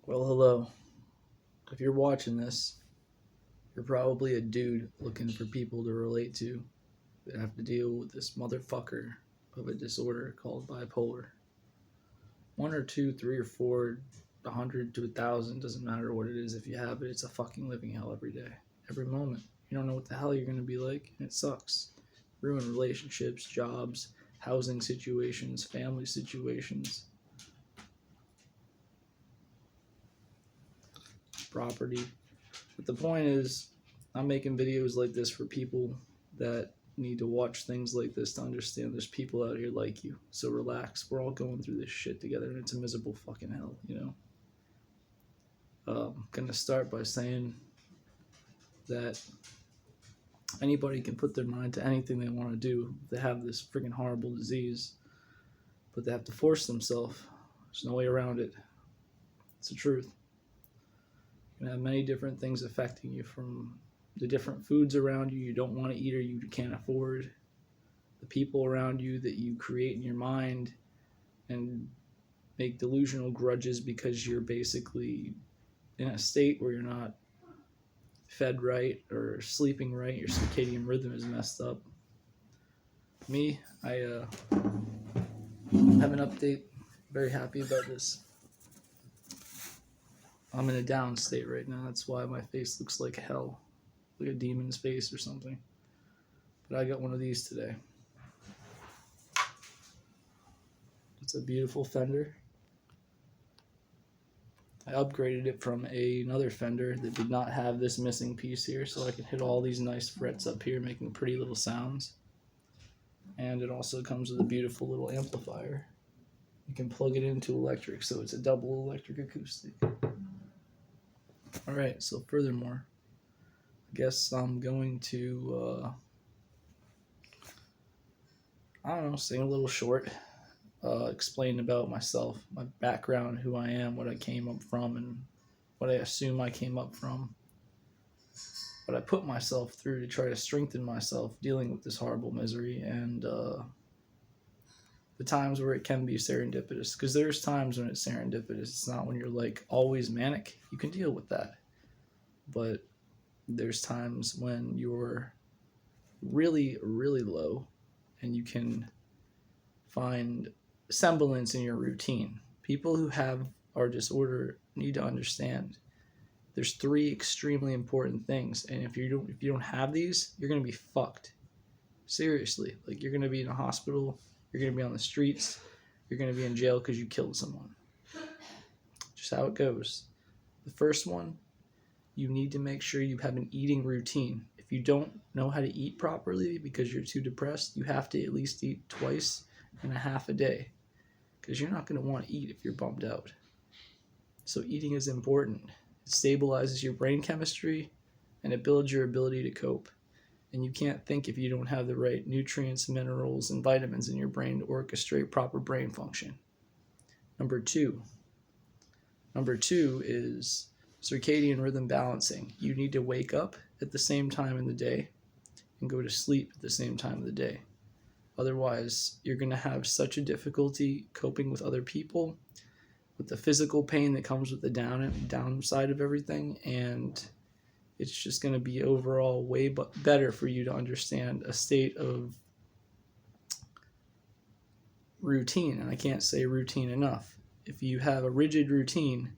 Well, hello. If you're watching this, you're probably a dude looking for people to relate to that have to deal with this motherfucker of a disorder called bipolar. One or two, three or four, 100 to 1,000, doesn't matter what it is. If you have it, it's a fucking living hell every day, every moment. You don't know what the hell you're going to be like, and it sucks. Ruined relationships, jobs, housing situations, family situations, property. But the point is, I'm making videos like this for people that need to watch things like this to understand there's people out here like you. So relax. We're all going through this shit together, and it's a miserable fucking hell, you know? I'm going to start by saying that anybody can put their mind to anything they want to do if they have this freaking horrible disease, but they have to force themselves. There's no way around it. It's the truth. You can have many different things affecting you, from the different foods around you don't want to eat or you can't afford, the people around you that you create in your mind and make delusional grudges because you're basically in a state where you're not fed right or sleeping right, your circadian rhythm is messed up. Me, I have an update. Very happy about this. I'm in a down state right now. That's why my face looks like hell, like a demon's face or something. But I got one of these today. It's a beautiful Fender. I upgraded it from another Fender that did not have this missing piece here, so I can hit all these nice frets up here, making pretty little sounds. And it also comes with a beautiful little amplifier. You can plug it into electric, so it's a double electric acoustic. Alright, so furthermore, I guess I'm going to, sing a little short, explain about myself, my background, who I am, what I came up from, and what I assume I came up from. What I put myself through to try to strengthen myself dealing with this horrible misery, and the times where it can be serendipitous, because there's times when it's serendipitous. It's not when you're like always manic. You can deal with that, but there's times when you're really, really low and you can find semblance in your routine. People who have our disorder need to understand there's three extremely important things, and if you don't have these, you're going to be fucked. Seriously, like, you're going to be in a hospital, you're going to be on the streets, you're going to be in jail because you killed someone. Just how it goes. The first one, you need to make sure you have an eating routine. If you don't know how to eat properly because you're too depressed, you have to at least eat twice and a half a day, because you're not going to want to eat if you're bummed out. So eating is important. It stabilizes your brain chemistry and it builds your ability to cope. And you can't think if you don't have the right nutrients, minerals, and vitamins in your brain to orchestrate proper brain function. Number two is circadian rhythm balancing. You need to wake up at the same time in the day and go to sleep at the same time of the day. Otherwise, you're going to have such a difficulty coping with other people, with the physical pain that comes with the downside of everything, and it's just going to be overall way better for you to understand a state of routine. And I can't say routine enough. If you have a rigid routine,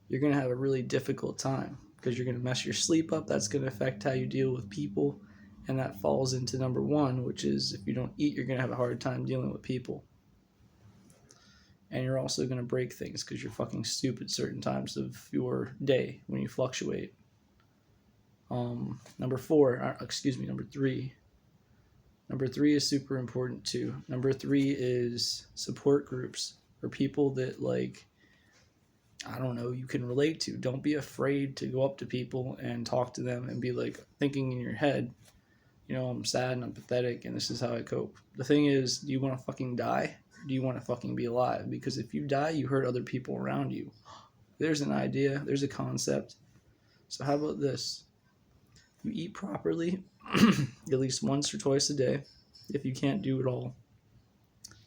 you're going to have a really difficult time because you're going to mess your sleep up. That's going to affect how you deal with people. And that falls into number one, which is if you don't eat, you're going to have a hard time dealing with people. And you're also going to break things because you're fucking stupid certain times of your day when you fluctuate. Number three. Number three is super important too. Number three is support groups or people that, like, you can relate to. Don't be afraid to go up to people and talk to them and be like thinking in your head, I'm sad and I'm pathetic and this is how I cope. The thing is, do you want to fucking die? Or do you want to fucking be alive? Because if you die, you hurt other people around you. There's an idea. There's a concept. So how about this? You eat properly at least once or twice a day. If you can't do it all,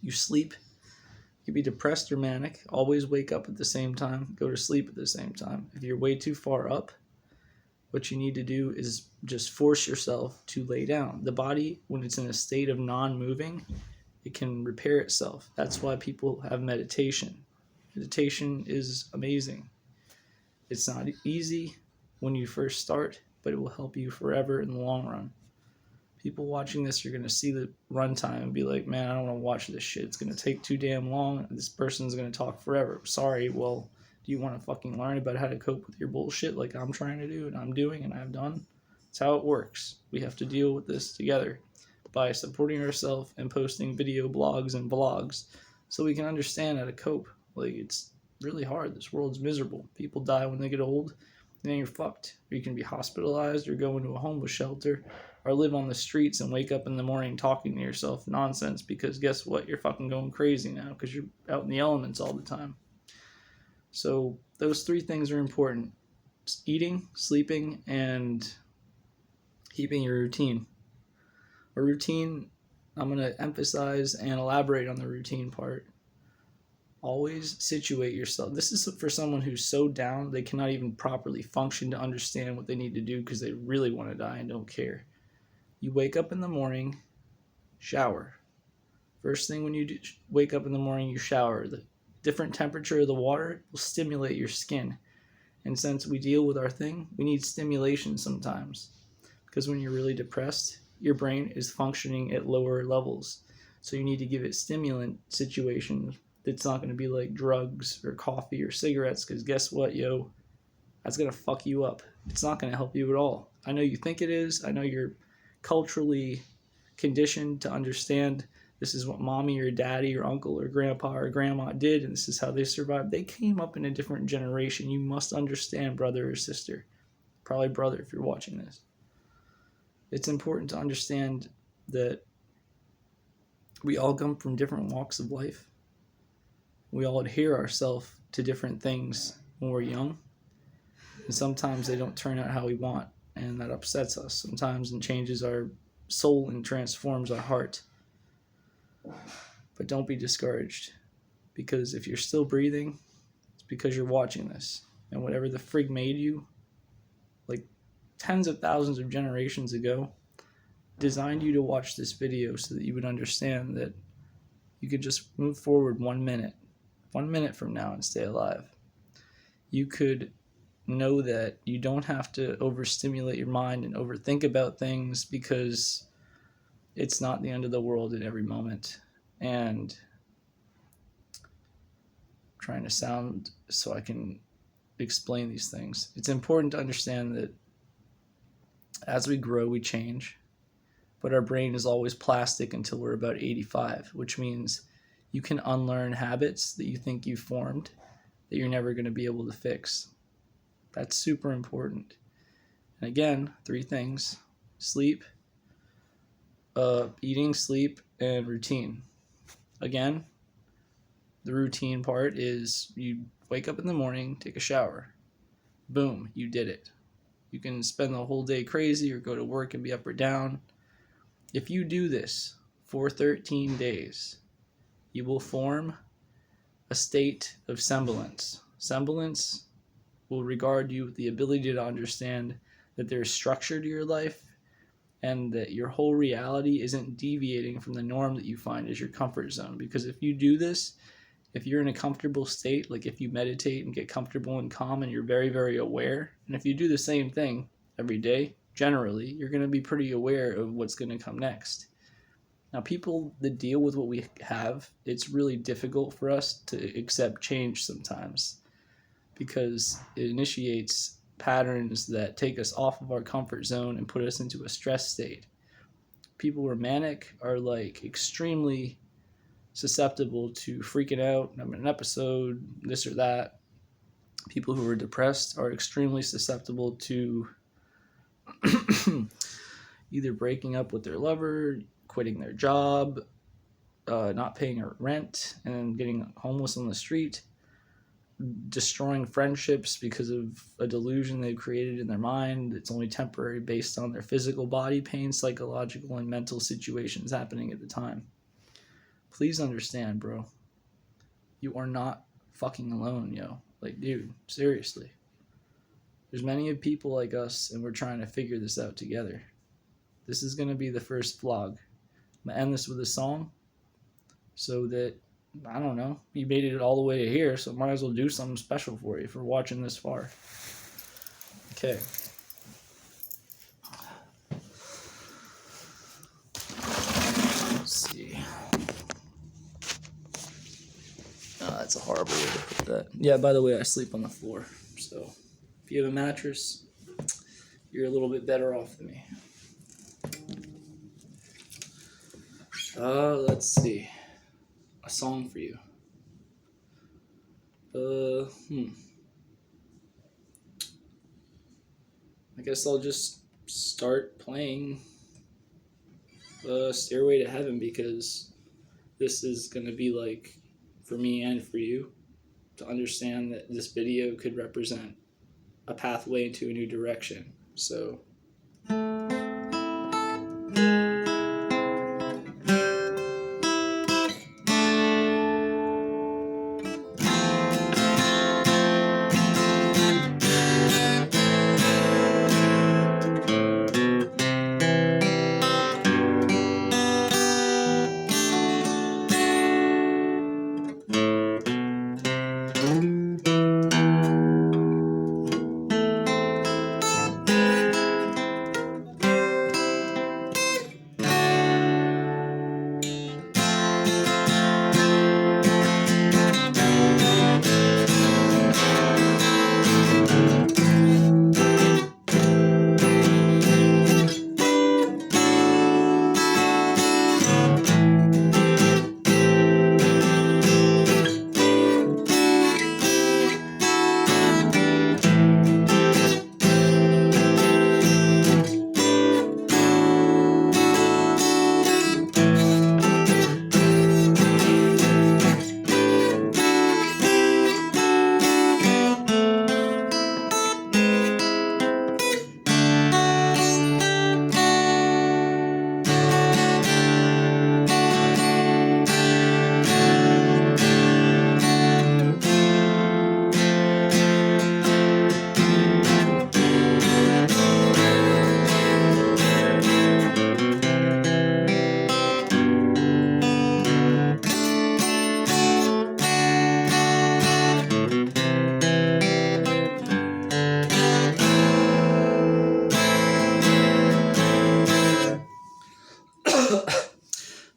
you sleep could be depressed or manic, always wake up at the same time, go to sleep at the same time. If you're way too far up, what you need to do is just force yourself to lay down. The body, when it's in a state of non-moving, it can repair itself. That's why people have meditation. Meditation is amazing. It's not easy when you first start, but it will help you forever in the long run. People watching this are going to see the runtime and be like, man, I don't want to watch this shit. It's going to take too damn long. This person's going to talk forever. Sorry, well, do you want to fucking learn about how to cope with your bullshit like I'm trying to do and I'm doing and I've done? That's how it works. We have to deal with this together by supporting ourselves and posting video blogs and vlogs so we can understand how to cope. Like, it's really hard. This world's miserable. People die when they get old, and then you're fucked. Or you can be hospitalized or go into a homeless shelter or live on the streets and wake up in the morning talking to yourself nonsense because guess what? You're fucking going crazy now because you're out in the elements all the time. So those three things are important. Eating, sleeping, and keeping your routine. A routine, I'm going to emphasize and elaborate on the routine part. Always situate yourself. This is for someone who's so down they cannot even properly function to understand what they need to do because they really want to die and don't care. You wake up in the morning, shower. First thing when you wake up in the morning, you shower. The different temperature of the water will stimulate your skin. And since we deal with our thing, we need stimulation sometimes. Because when you're really depressed, your brain is functioning at lower levels. So you need to give it stimulant situations. It's not going to be like drugs or coffee or cigarettes because guess what, yo? That's going to fuck you up. It's not going to help you at all. I know you think it is. I know you're culturally conditioned to understand this is what mommy or daddy or uncle or grandpa or grandma did and this is how they survived. They came up in a different generation. You must understand, brother or sister. Probably brother if you're watching this. It's important to understand that we all come from different walks of life. We all adhere ourselves to different things when we're young. And sometimes they don't turn out how we want. And that upsets us sometimes and changes our soul and transforms our heart. But don't be discouraged. Because if you're still breathing, it's because you're watching this. And whatever the frig made you, like tens of thousands of generations ago, designed you to watch this video so that you would understand that you could just move forward 1 minute. 1 minute from now and stay alive. You could know that you don't have to overstimulate your mind and overthink about things because it's not the end of the world at every moment. And I'm trying to sound so I can explain these things. It's important to understand that as we grow, we change. But our brain is always plastic until we're about 85, which means you can unlearn habits that you think you formed that you're never going to be able to fix. That's super important. And again, three things: sleep, eating, sleep, and routine. Again, the routine part is you wake up in the morning, take a shower. Boom, you did it. You can spend the whole day crazy or go to work and be up or down. If you do this for 13 days, you will form a state of semblance. Semblance will regard you with the ability to understand that there's structure to your life and that your whole reality isn't deviating from the norm that you find as your comfort zone. Because if you do this, if you're in a comfortable state, like if you meditate and get comfortable and calm and you're very, very aware, and if you do the same thing every day, generally, you're going to be pretty aware of what's going to come next. Now, people that deal with what we have, it's really difficult for us to accept change sometimes because it initiates patterns that take us off of our comfort zone and put us into a stress state. People who are manic are like extremely susceptible to freaking out, having an episode, this or that. People who are depressed are extremely susceptible to either breaking up with their lover, quitting their job, not paying their rent, and getting homeless on the street, destroying friendships because of a delusion they've created in their mind. It's only temporary based on their physical body pain, psychological, and mental situations happening at the time. Please understand, bro. You are not fucking alone, yo. Like, dude, seriously. There's many of people like us, and we're trying to figure this out together. This is going to be the first vlog. I'm going to end this with a song so that, I don't know, you made it all the way to here, so might as well do something special for you for watching this far. Okay. Let's see. That's a horrible way to put that. Yeah, by the way, I sleep on the floor, so if you have a mattress, you're a little bit better off than me. Let's see. A song for you. I guess I'll just start playing Stairway to Heaven, because this is going to be like, for me and for you, to understand that this video could represent a pathway into a new direction. So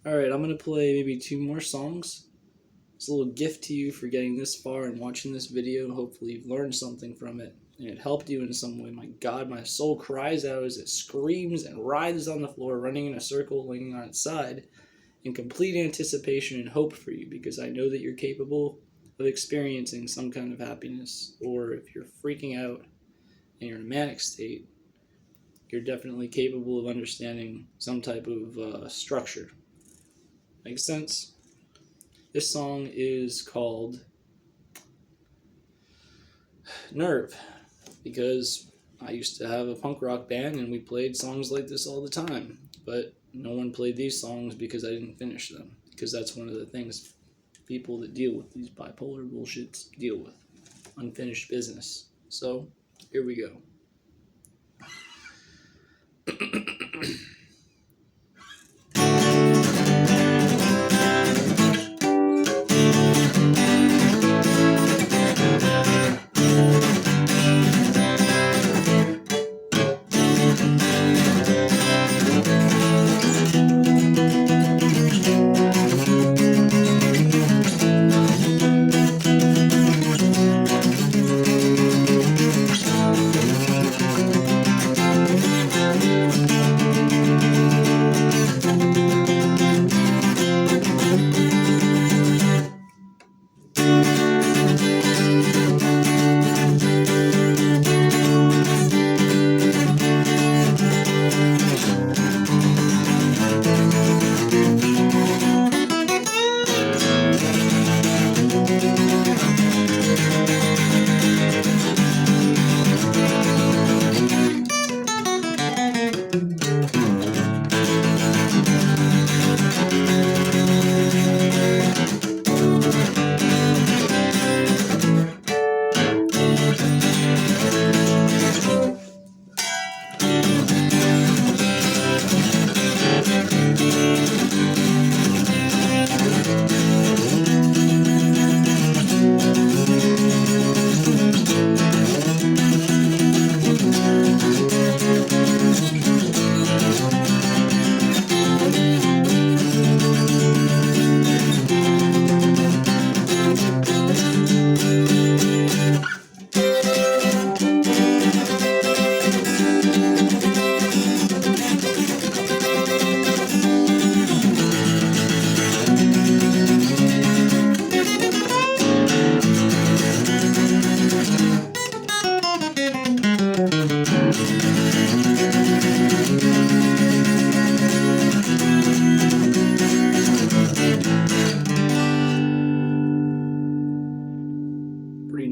Alright, I'm going to play maybe 2 more songs. It's a little gift to you for getting this far and watching this video. Hopefully you've learned something from it, and it helped you in some way. My God, my soul cries out as it screams and writhes on the floor, running in a circle, leaning on its side, in complete anticipation and hope for you, because I know that you're capable of experiencing some kind of happiness. Or if you're freaking out and you're in a manic state, you're definitely capable of understanding some type of structure. Makes sense? This song is called Nerve, because I used to have a punk rock band and we played songs like this all the time, but no one played these songs because I didn't finish them, because that's one of the things people that deal with these bipolar bullshits deal with, unfinished business. So here we go.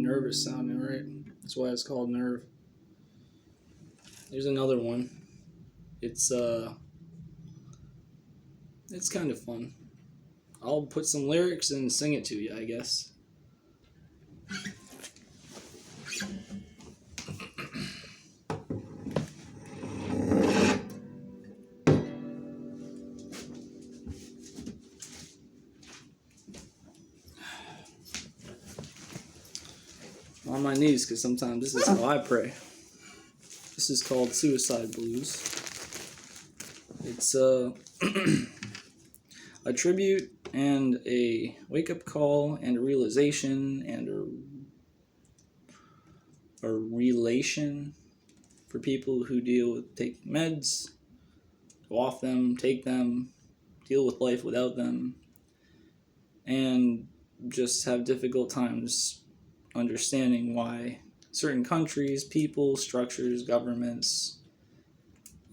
nervous sounding, right? That's why it's called Nerve. There's another one. It's kind of fun. I'll put some lyrics and sing it to you, I guess. On my knees, because sometimes this is how I pray. This is called Suicide Blues. It's a tribute and a wake-up call and a realization and a relation for people who deal with taking meds, go off them, take them, deal with life without them, and just have difficult times understanding why certain countries, people, structures, governments,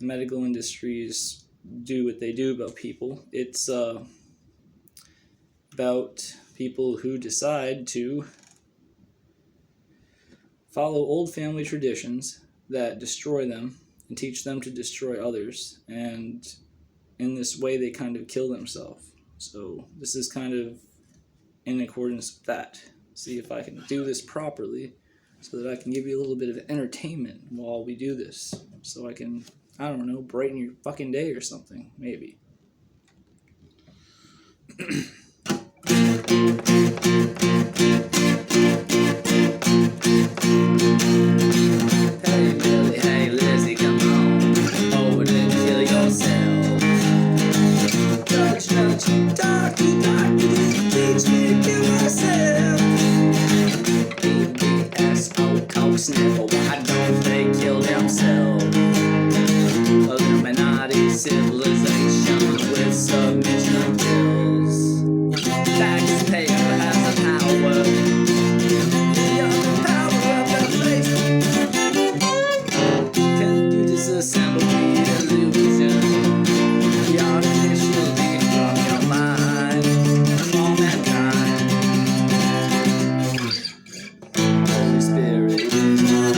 medical industries do what they do about people. It's about people who decide to follow old family traditions that destroy them and teach them to destroy others, and in this way they kind of kill themselves. So this is kind of in accordance with that. See if I can do this properly so that I can give you a little bit of entertainment while we do this. So I can, I don't know, brighten your fucking day or something, maybe. Hey Billy, hey Lizzie, come on over and kill yourself. Touch, doctor, teach me to kill myself. BBSO, coke sniffer, why don't they kill themselves? Illuminati civilization with submission pills. Taxpayer has the power. The power of the place. Can you disassemble the illusion? The artificial being from your mind. All mankind. Holy Spirit is mine.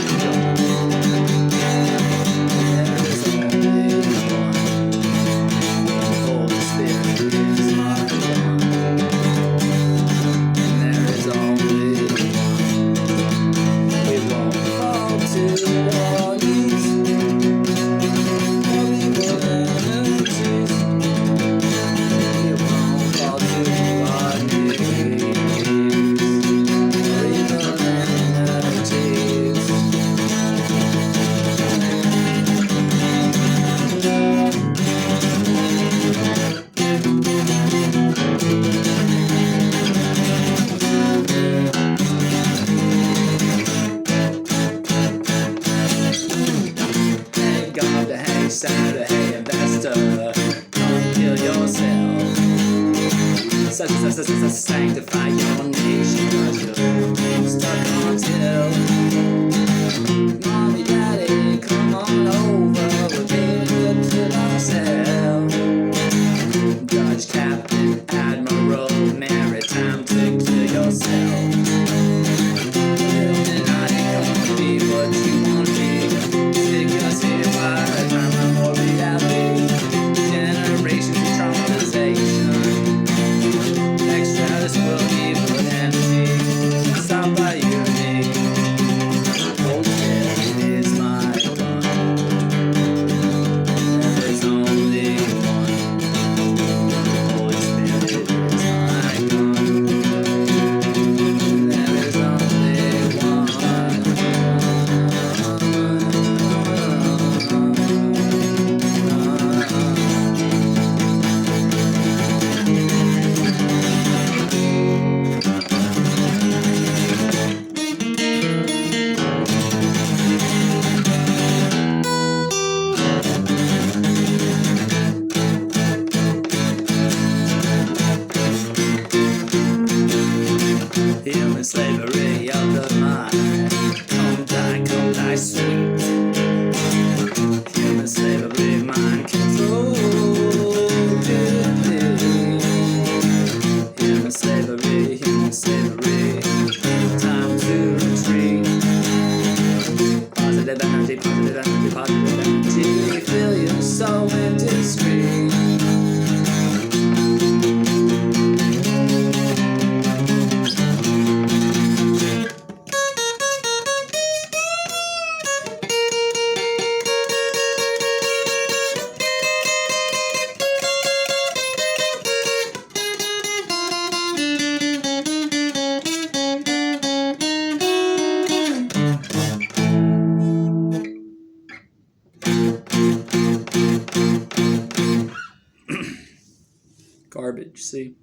see,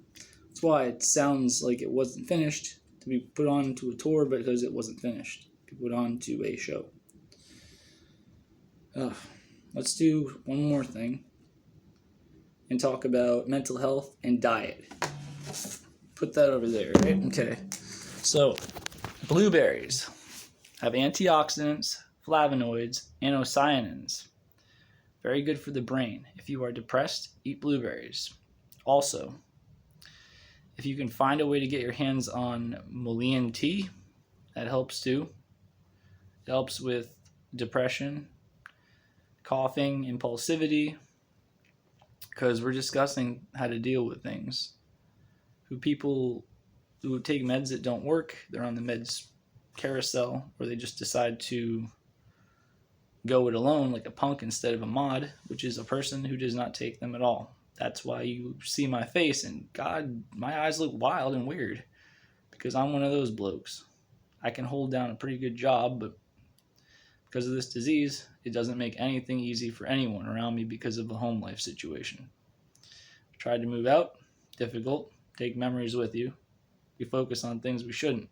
that's why it sounds like it wasn't finished to be put on to a tour, because it wasn't finished to be put on to a show. Let's do one more thing and talk about mental health and diet. Put that over there, right? Okay. So, blueberries have antioxidants, flavonoids, anthocyanins. Very good for the brain. If you are depressed, eat blueberries. Also, if you can find a way to get your hands on Malian tea, that helps too. It helps with depression, coughing, impulsivity, because we're discussing how to deal with things. People who take meds that don't work, they're on the meds carousel, or they just decide to go it alone like a punk instead of a mod, which is a person who does not take them at all. That's why you see my face and God, my eyes look wild and weird, because I'm one of those blokes. I can hold down a pretty good job, but because of this disease, it doesn't make anything easy for anyone around me because of the home life situation. Tried to move out, difficult. Take memories with you. We focus on things we shouldn't.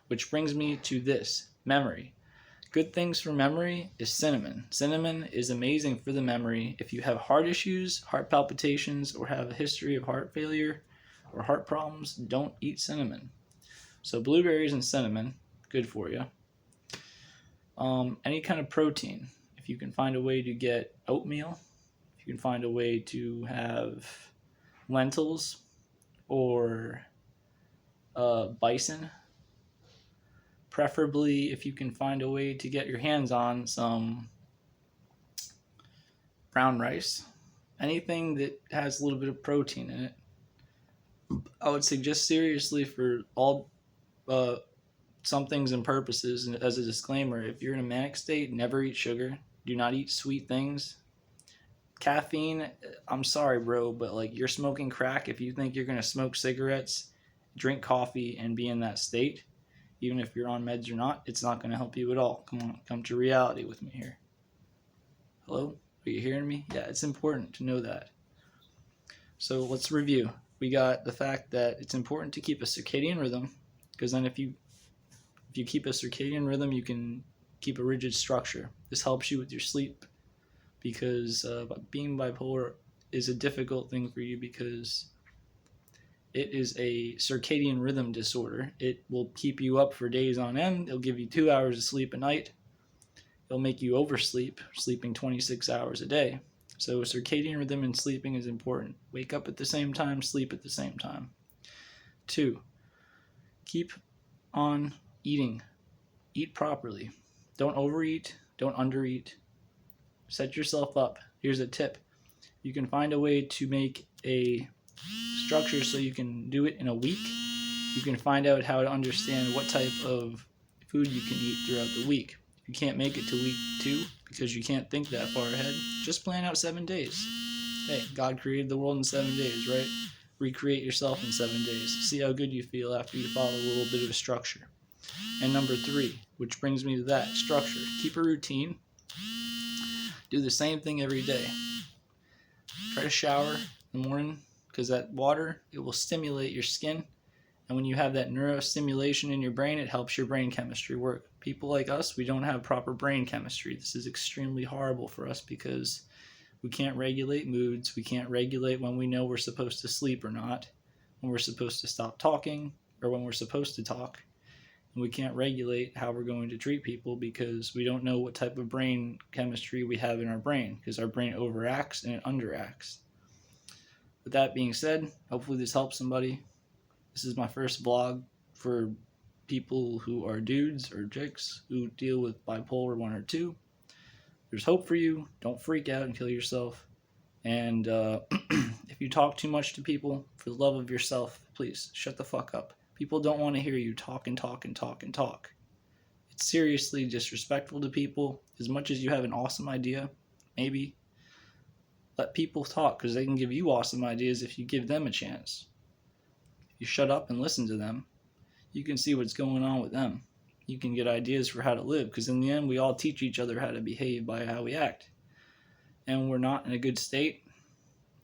Which brings me to this, memory. Good things for memory is cinnamon. Cinnamon is amazing for the memory. If you have heart issues, heart palpitations, or have a history of heart failure or heart problems, don't eat cinnamon. So blueberries and cinnamon, good for you. Any kind of protein. If you can find a way to get oatmeal, if you can find a way to have lentils or bison, preferably if you can find a way to get your hands on some brown rice, anything that has a little bit of protein in it. I would suggest seriously for all some things and purposes, and as a disclaimer, if you're in a manic state, never eat sugar. Do not eat sweet things. Caffeine, I'm sorry, bro, but like you're smoking crack. If you think you're going to smoke cigarettes, drink coffee, and be in that state, even if you're on meds or not, it's not going to help you at all. Come on, come to reality with me here. Hello? Are you hearing me? Yeah, it's important to know that. So let's review. We got the fact that it's important to keep a circadian rhythm, because then if you keep a circadian rhythm, you can keep a rigid structure. This helps you with your sleep, because being bipolar is a difficult thing for you because it is a circadian rhythm disorder. It will keep you up for days on end. It'll give you 2 hours of sleep a night. It'll make you oversleep, sleeping 26 hours a day. So circadian rhythm and sleeping is important. Wake up at the same time, sleep at the same time. 2, keep on eating. Eat properly. Don't overeat. Don't undereat. Set yourself up. Here's a tip. You can find a way to make a structure so you can do it in a week. You can find out how to understand what type of food you can eat throughout the week. If you can't make it to week 2 because you can't think that far ahead, just plan out 7 days. Hey, God created the world in 7 days, right? Recreate yourself in 7 days. See how good you feel after you follow a little bit of a structure. And number 3, which brings me to that, structure. Keep a routine. Do the same thing every day. Try to shower in the morning, because that water, it will stimulate your skin. And when you have that neurostimulation in your brain, it helps your brain chemistry work. People like us, we don't have proper brain chemistry. This is extremely horrible for us because we can't regulate moods. We can't regulate when we know we're supposed to sleep or not, when we're supposed to stop talking, or when we're supposed to talk. And we can't regulate how we're going to treat people because we don't know what type of brain chemistry we have in our brain, because our brain overacts and it underacts. With that being said, hopefully this helps somebody. This is my first vlog for people who are dudes or chicks who deal with bipolar 1 or 2. There's hope for you. Don't freak out and kill yourself. And if you talk too much to people, for the love of yourself, please shut the fuck up. People don't want to hear you talk and talk and talk and talk. It's seriously disrespectful to people. As much as you have an awesome idea, maybe let people talk, because they can give you awesome ideas if you give them a chance. If you shut up and listen to them, you can see what's going on with them. You can get ideas for how to live, because in the end, we all teach each other how to behave by how we act. And when we're not in a good state,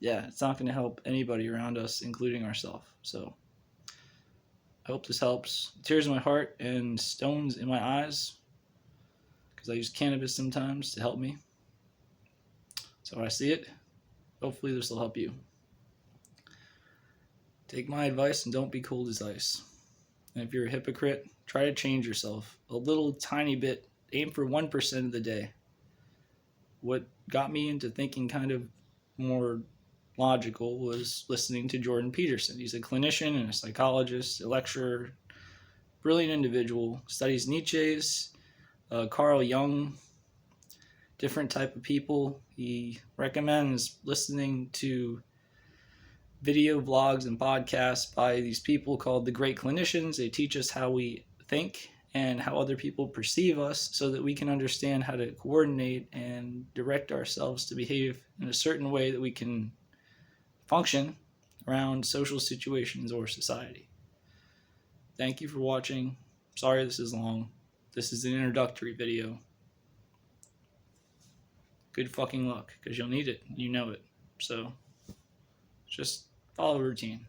yeah, it's not going to help anybody around us, including ourselves. So I hope this helps. Tears in my heart and stones in my eyes, because I use cannabis sometimes to help me. So I see it. Hopefully this will help you. Take my advice and don't be cold as ice. And if you're a hypocrite, try to change yourself a little tiny bit. Aim for 1% of the day. What got me into thinking kind of more logical was listening to Jordan Peterson. He's a clinician and a psychologist, a lecturer, brilliant individual, studies Nietzsche's, Carl Jung, different type of people. He recommends listening to video vlogs and podcasts by these people called the great clinicians. They teach us how we think and how other people perceive us so that we can understand how to coordinate and direct ourselves to behave in a certain way that we can function around social situations or society. Thank you for watching. Sorry this is long. This is an introductory video. Good fucking luck, because you'll need it. You know it. So just follow routine.